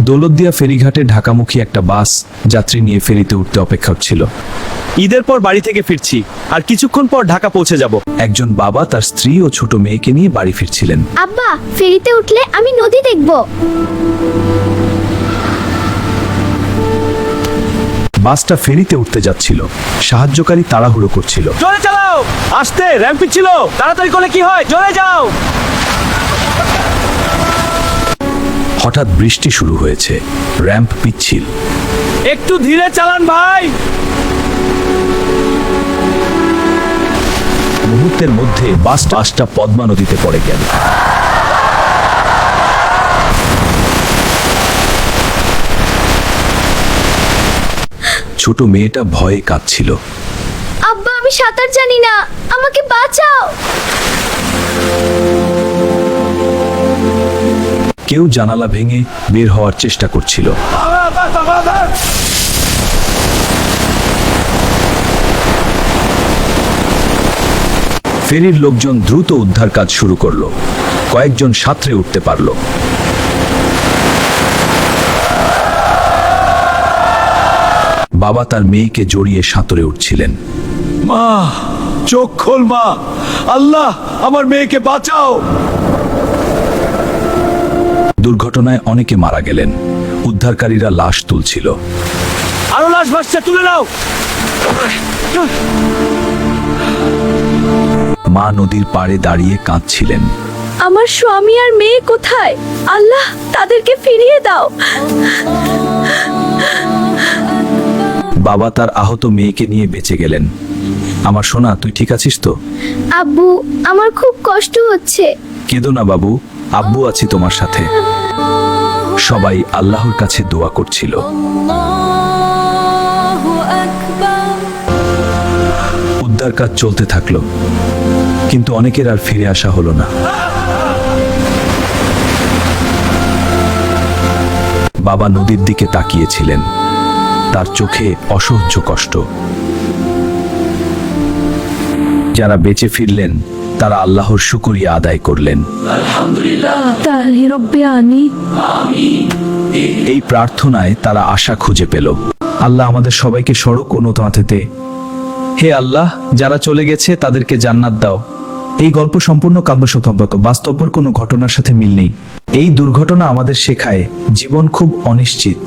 দৌলতদিয়া ফেরিঘাটে ঢাকামুখী একটা বাস যাত্রী নিয়ে ফেরিতে উঠতে অপেক্ষা ছিল। ঈদের পর বাড়ি থেকে ফিরছি, আর কিছুক্ষণ পর ঢাকা পৌঁছে যাব। একজন বাবা তার স্ত্রী ও ছোট মেয়েকে নিয়ে বাড়ি ফিরছিলেন। আব্বা, ফেরিতে উঠলে আমি নদী দেখব। বাসটা ফেরিতে উঠতে যাচ্ছিল, সাহায্যকারী তাড়াহুড়ো করছিল। জোরে চালাও, আসতে র্যাম্প ছিল, তাড়াতাড়ি করলে কি হয়, জোরে যাও। হঠাৎ বৃষ্টি শুরু হয়েছে, র্যাম্প পিচ্ছিল। একটু ধীরে চালান ভাই। মুহূর্তের মধ্যে বাসটা পদ্মা নদীতে পড়ে গেল। ছোট মেয়েটা ভয়ে কাঁদছিল। আব্বা, আমি সাঁতার জানি না, আমাকে বাঁচাও। কেউ জানালা ভেঙে বের হওয়ার চেষ্টা করছিল। ফেরির লোকজন দ্রুত উদ্ধার কাজ শুরু করলো। কয়েকজন সাঁতরে উঠতে পারল। বাবা তার মেয়েকে জড়িয়ে সাঁতরে উঠছিলেন। মা, চোখ খোল মা, আল্লাহ আমার মেয়েকে বাঁচাও। দুর্ঘটনায় অনেকে মারা গেলেন। উদ্ধারকারীরা লাশ তুলছিল। আরো লাশ ভাসছে, তুলে নাও। মা নদীর পাড়ে দাঁড়িয়ে কাঁদছিলেন। আমার স্বামী আর মেয়ে কোথায়? আল্লাহ, তাদেরকে ফিরিয়ে দাও। বাবা তার আহত মেয়েকে নিয়ে বেঁচে গেলেন। আমার সোনা, তুই ঠিক আছিস তো? আব্বু, আমার খুব কষ্ট হচ্ছে। কেঁদো না বাবু, আব্বু আছি তোমার সাথে। সবাই আল্লাহর কাছে দোয়া করছিল। উদ্ধার কাজ চলতে থাকলো, কিন্তু অনেকের আর ফিরে আসা হলো না। বাবা নদীর দিকে তাকিয়েছিলেন, তার চোখে অসহ্য কষ্ট। যারা বেঁচে ফিরলেন তারা আল্লাহর শুকরিয়া আদায় করলেন। এই প্রার্থনায় তারা আশা খুঁজে পেল। আল্লাহ আমাদের সবাইকে সড়ক ও নৌকাতে। হে আল্লাহ, যারা চলে গেছে তাদেরকে জান্নাত দাও। এই গল্প সম্পূর্ণ কাব্যসম্মত, বাস্তবের কোনো ঘটনার সাথে মিল নেই। এই দুর্ঘটনা আমাদের শেখায় জীবন খুব অনিশ্চিত।